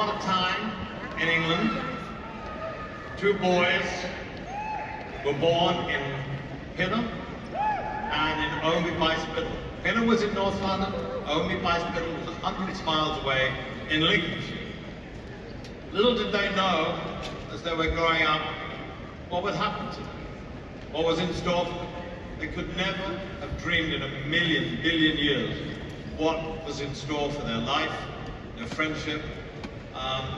upon a time in England, two boys were born in Pinner and in Omby by Spittal. Pinner was in North London, Omby by Spittal was 100 miles away in Lincolnshire. Little did they know, as they were growing up, what would happen to them, what was in store for them. They could never have dreamed in a billion years what was in store for their life, their friendship,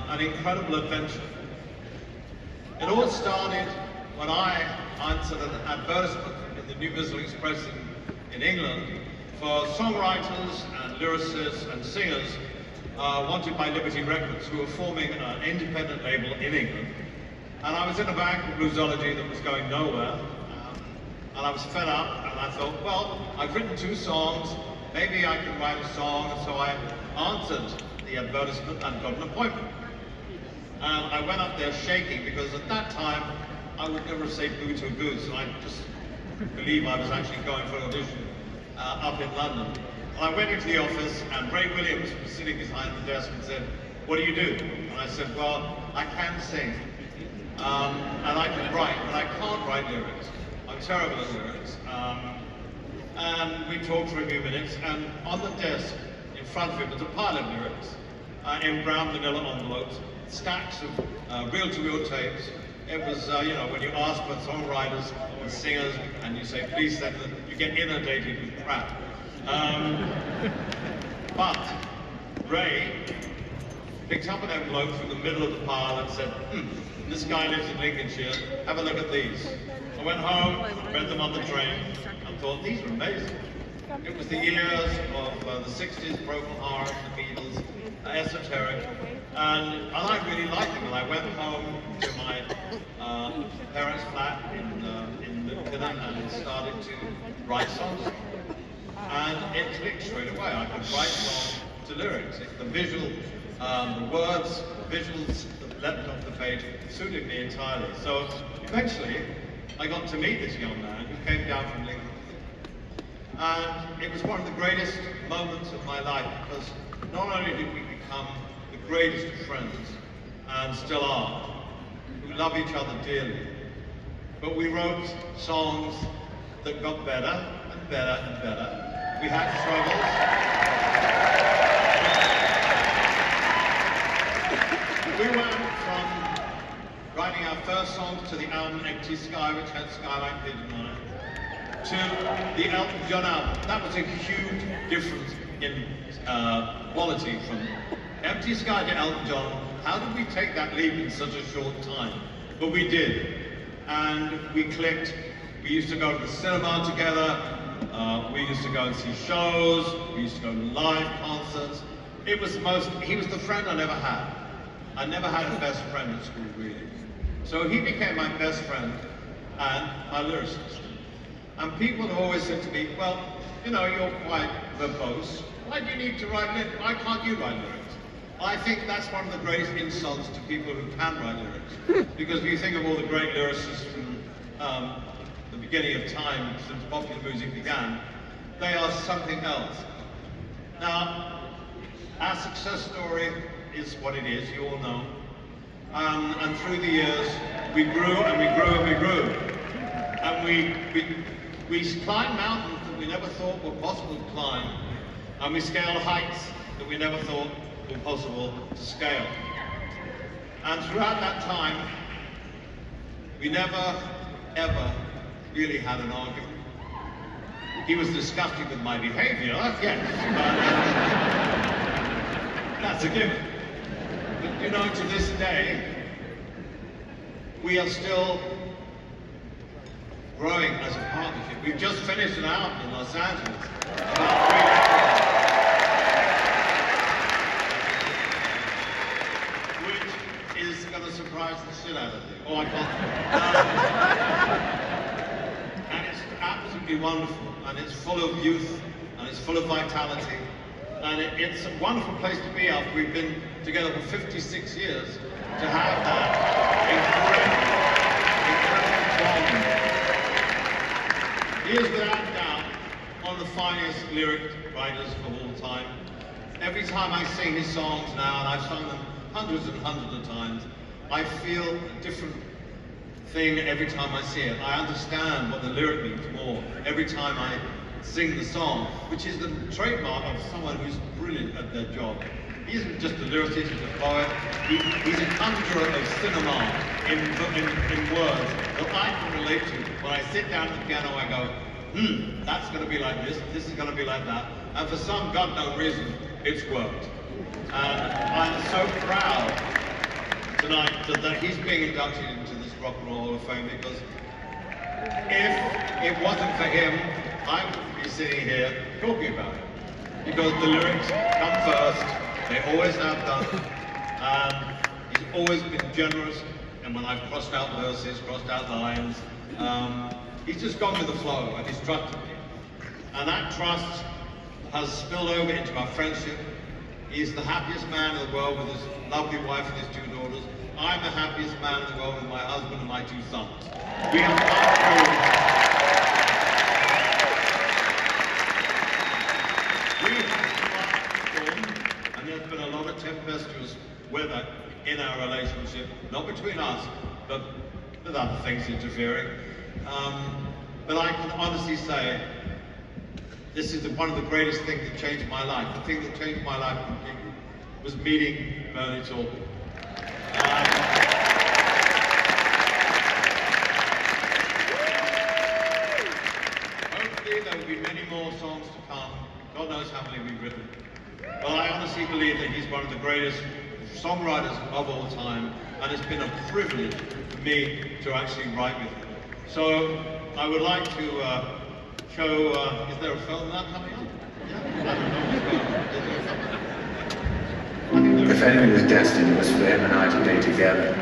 an incredible adventure. It all started when I answered an advertisement in the New Visual Express in England for songwriters and lyricists and singers wanted by Liberty Records, who were forming an independent label in England. And I was in a band called Bluesology that was going nowhere, and I was fed up, and I thought, well, I've written 2 songs, maybe I can write a song, and so I answered the advertisement and got an appointment. And I went up there shaking, because at that time, I would never say boo to a goose, and I just believe I was actually going for an audition up in London. And I went into the office, and Ray Williams was sitting behind the desk and said, what do you do? And I said, well, I can sing, and I can write, but I can't write lyrics. I'm terrible at lyrics. And we talked for a few minutes, and on the desk in front of him was a pile of lyrics in brown manila envelopes, stacks of reel-to-reel tapes. It was, you know, when you ask for songwriters and singers, and you say, please send them, you get inundated with crap. But Ray picked up an envelope from the middle of the pile and said, this guy lives in Lincolnshire, have a look at these. I went home, read them on the train, and thought, these are amazing. It was the years of the 60s, Broken Heart, the Beatles, esoteric, and I really liked them. And I went home to my parents' flat in Pinner and started to write songs. And it clicked straight away. I could write songs to lyrics. The visual, the words, the visuals that leapt off the page suited me entirely. So eventually, I got to meet this young man who came down from Lincoln. And it was one of the greatest moments of my life, because not only did we become the greatest of friends, and still are, who love each other dearly, but we wrote songs that got better and better and better. We had struggles. We went from writing our first songs to the album Empty Sky, which had Skyline Pigeon on it, to the Elton John album. That was a huge difference in quality from Empty Sky to Elton John. How did we take that leap in such a short time? But we did, and we clicked. We used to go to the cinema together, we used to go and see shows, we used to go to live concerts. It was he was the friend I never had. I never had a best friend at school, really. So he became my best friend and my lyricist. And people have always said to me, well, you know, you're quite verbose. Why do you need to write lyrics? Why can't you write lyrics? I think that's one of the greatest insults to people who can write lyrics. Because if you think of all the great lyricists from the beginning of time, since popular music began, they are something else. Now, our success story is what it is, you all know. And through the years, we grew and we grew and we grew. And we climbed mountains that we never thought were possible to climb. And we scaled heights that we never thought were possible to scale. And throughout that time, we never, ever really had an argument. He was disgusted with my behavior, yes, but that's a given. But you know, to this day, we are still growing as a partnership. We've just finished an album in Los Angeles about 3 years ago, which is going to surprise the shit out of you. Oh, I can't. And it's absolutely wonderful, and it's full of youth, and it's full of vitality, and it's a wonderful place to be after we've been together for 56 years to have that incredible bond. He is without doubt one of the finest lyric writers of all time. Every time I sing his songs now, and I've sung them hundreds and hundreds of times. I feel a different thing every time I see it. I understand what the lyric means more every time I sing the song, which is the trademark of someone who's brilliant at their job. He isn't just a lyricist, he's a poet. He's a conjurer of cinema in words that I can relate to. When I sit down at the piano, I go, that's going to be like this is going to be like that. And for some God-known reason, it's worked. And I'm so proud tonight that he's being inducted into this Rock and Roll Hall of Fame, because if it wasn't for him, I wouldn't be sitting here talking about it. Because the lyrics come first, they always have done, and he's always been generous, and when I've crossed out verses, crossed out lines, he's just gone with the flow and he's trusted me. And that trust has spilled over into our friendship. He's the happiest man in the world with his lovely wife and his 2 daughters. I'm the happiest man in the world with my husband and my 2 sons. We have gone through, and there's been a lot of tempestuous weather in our relationship, not between us, but with other things interfering. But I can honestly say, this is one of the greatest things that changed my life. The thing that changed my life completely was meeting Bernie Taupin. Hopefully there will be many more songs to come. God knows how many we've written. But I honestly believe that he's one of the greatest songwriters of all time, and it's been a privilege for me to actually write with him. So I would like to show, is there a film now coming up? Yeah? I don't know. If anything was destined, it was for him and I to be together.